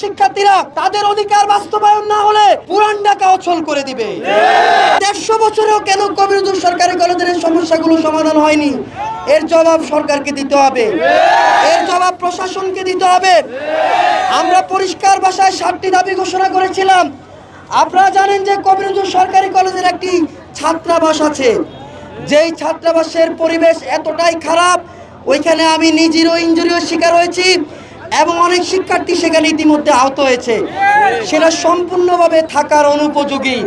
শিক্ষার্থীরা তাদের অধিকার বাস্তবায়ন না হলে পুরান ঢাকা অচল করে দিবে। ১৫০ বছরেও কেন কবি নজরুল সরকারি কলেজের সমস্যাগুলো সমাধান হয়নি? এর জবাব সরকারকে দিতে হবে, এর জবাব প্রশাসনকে দিতে হবে। আমরা পরিষ্কার ভাষায় 7টি দাবি ঘোষণা করেছিলাম। আপনারা জানেন যে কবি নজরুল সরকারি কলেজের একটি ছাত্রাবাস আছে, যেই ছাত্রাবাসের পরিবেশ এতটাই খারাপ, ওইখানে আমি নিজেরও ইনজুরিও শিকার হয়েছি এবং অনেক শিক্ষার্থী সেখানে ইতিমধ্যে আহত হয়েছে। সেটা সম্পূর্ণভাবে থাকার অনুপযোগী।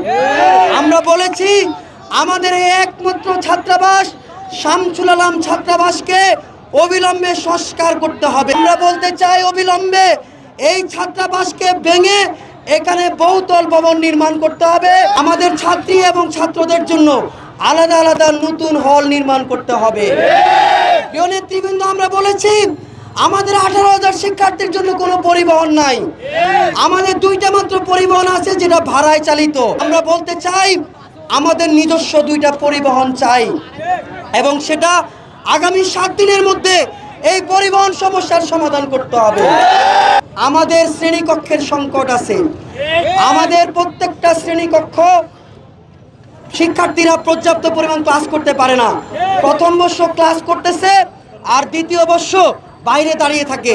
আমরা বলেছি আমাদের এই একমাত্র ছাত্রাবাস শামসুল আলম ছাত্রাবাসকে অবিলম্বে সংস্কার করতে হবে। আমরা বলতে চাই অবিলম্বে এই ছাত্রাবাসকে ভেঙে এখানে বহুতল ভবন নির্মাণ করতে হবে। আমাদের ছাত্রী এবং ছাত্রদের জন্য আলাদা আলাদা নতুন হল নির্মাণ করতে হবে। প্রিয় নেতৃবৃন্দ, আমরা বলেছি আমাদের 18,000 শিক্ষার্থীর জন্য কোনো পরিবহন নাই। আমাদের 2টা মাত্র পরিবহন আছে, যেটা ভাড়ায় চালিত। আমরা বলতে চাই আমাদের নিজস্ব 2টা পরিবহন চাই এবং সেটা আগামী 7 দিনের মধ্যে এই পরিবহন সমস্যার সমাধান করতে হবে। আমাদের শ্রেণীকক্ষের সংকট আছে। আমাদের প্রত্যেকটা শ্রেণীকক্ষ শিক্ষার্থীরা পর্যাপ্ত পরিমাণ ক্লাস করতে পারে না। প্রথম বর্ষ ক্লাস করতেছে আর দ্বিতীয় বর্ষ বাইরে দাঁড়িয়ে থাকে।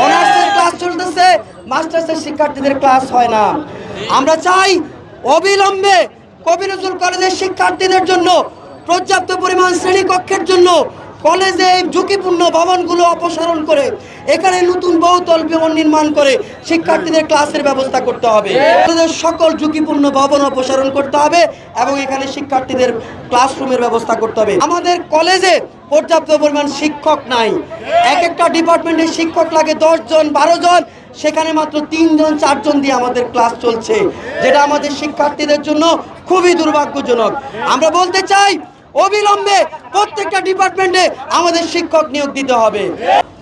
অনার্সের ক্লাস চলতেছে, মাস্টার্সের শিক্ষার্থীদের ক্লাস হয় না। আমরা চাই অবিলম্বে কবি নজরুল কলেজের শিক্ষার্থীদের জন্য পর্যাপ্ত পরিমাণ শ্রেণীকক্ষের জন্য কলেজে এই ঝুঁকিপূর্ণ ভবনগুলো অপসারণ করে এখানে নতুন বহুতল ভবন নির্মাণ করে শিক্ষার্থীদের ক্লাসের ব্যবস্থা করতে হবে। কলেজের সকল ঝুঁকিপূর্ণ ভবন অপসারণ করতে হবে এবং এখানে শিক্ষার্থীদের ক্লাসরুমের ব্যবস্থা করতে হবে। আমাদের কলেজে পর্যাপ্ত পরিমাণ শিক্ষক নাই। এক একটা ডিপার্টমেন্টে শিক্ষক লাগে 10 জন 12 জন, সেখানে মাত্র 3 জন 4 জন দিয়ে আমাদের ক্লাস চলছে, যেটা আমাদের শিক্ষার্থীদের জন্য খুবই দুর্ভাগ্যজনক। আমরা বলতে চাই অবিলম্বে প্রত্যেকটা ডিপার্টমেন্টে আমাদের শিক্ষক নিয়োগ দিতে হবে।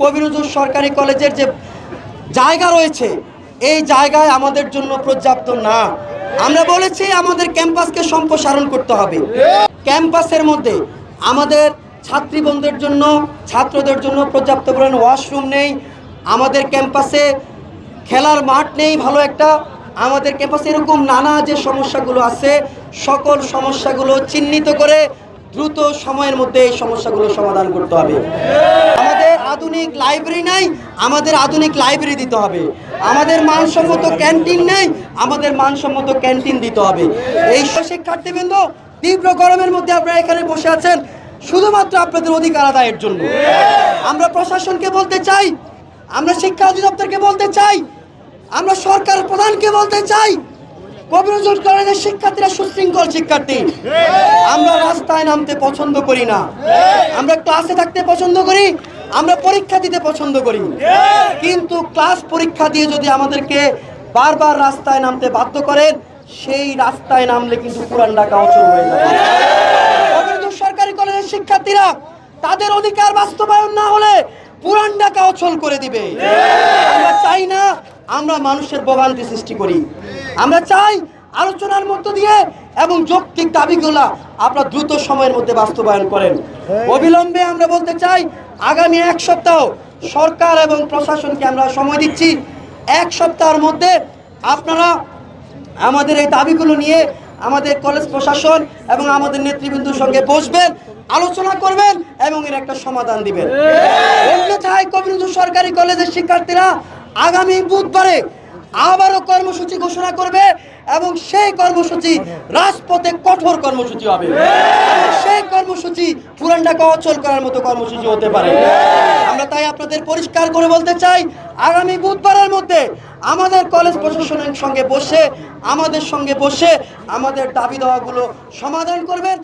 কবি নজরুল সরকারি কলেজের যে জায়গা রয়েছে, এই জায়গায় আমাদের জন্য পর্যাপ্ত না। আমরা বলেছি আমাদের ক্যাম্পাসকে সম্প্রসারণ করতে হবে। ক্যাম্পাসের মধ্যে আমাদের ছাত্রীবন্ধুদের জন্য, ছাত্রদের জন্য পর্যাপ্ত পরিমাণ ওয়াশরুম নেই। আমাদের ক্যাম্পাসে খেলার মাঠ নেই ভালো একটা। আমাদের ক্যাম্পাসে এরকম নানা যে সমস্যাগুলো আছে, সকল সমস্যাগুলো চিহ্নিত করে দ্রুত সময়ের মধ্যে এই সমস্যাগুলো সমাধান করতে হবে। আমাদের আধুনিক লাইব্রেরি নাই, আমাদের আধুনিক লাইব্রেরি দিতে হবে। আমাদের মানসম্মত ক্যান্টিন নেই, আমাদের মানসম্মত ক্যান্টিন দিতে হবে। এই শিক্ষার্থীবৃন্দ, তীব্র গরমের মধ্যে আপনারা এখানে বসে আছেন শুধুমাত্র আপনাদের অধিকার আদায়ের জন্য। আমরা প্রশাসনকে বলতে চাই, আমরা শিক্ষা অধিদপ্তরকে বলতে চাই, আমরা সরকার প্রধানকে বলতে চাই, কবি নজরুল কলেজের শিক্ষার্থীরা সুশৃঙ্খল শিক্ষার্থী। আমরা রাস্তায় নামতে পছন্দ করি না, আমরা ক্লাসে থাকতে পছন্দ করি, আমরা পরীক্ষা দিতে পছন্দ করি। কিন্তু ক্লাস পরীক্ষা দিয়ে যদি আমাদেরকে বারবার রাস্তায় নামতে বাধ্য করেন, সেই রাস্তায় নামলে কিন্তু পুরান ঢাকা অচল হয়ে যাবে। কবি নজরুল সরকারি কলেজের শিক্ষার্থীরা তাদের অধিকার বাস্তবায়ন না হলে পুরান ঢাকা অচল করে দিবে। আমরা চাই না আমরা মানুষের ভোগান্তি সৃষ্টি করি। আমরা চাই আলোচনার মধ্য দিয়ে এবং যৌক্তিক দাবিগুলা আপনারা দ্রুত সময়ের মধ্যে বাস্তবায়ন করেন। অবিলম্বে আমরা বলতে চাই আগামী 1 সপ্তাহ সরকার এবং প্রশাসনকে আমরা সময় দিচ্ছি। 1 সপ্তাহের মধ্যে আপনারা আমাদের এই দাবিগুলো নিয়ে আমাদের কলেজ প্রশাসন এবং আমাদের নেতৃবৃন্দর সঙ্গে বসবেন, আলোচনা করবেন এবং এর একটা সমাধান দিবেন। অন্যথায় কবি নজরুল সরকারি কলেজের শিক্ষার্থীরা আগামী বুধবারে আবারও কর্মসূচি ঘোষণা করবে এবং সেই কর্মসূচি রাজপথে কঠোর কর্মসূচি হবে। সেই কর্মসূচি পুরান ঢাকা অচল করার মতো কর্মসূচি হতে পারে। আমরা তাই আপনাদের পরিষ্কার করে বলতে চাই, আগামী বুধবারের মধ্যে আমাদের কলেজ প্রশাসনের সঙ্গে বসে আমাদের দাবি দেওয়াগুলো সমাধান করবেন।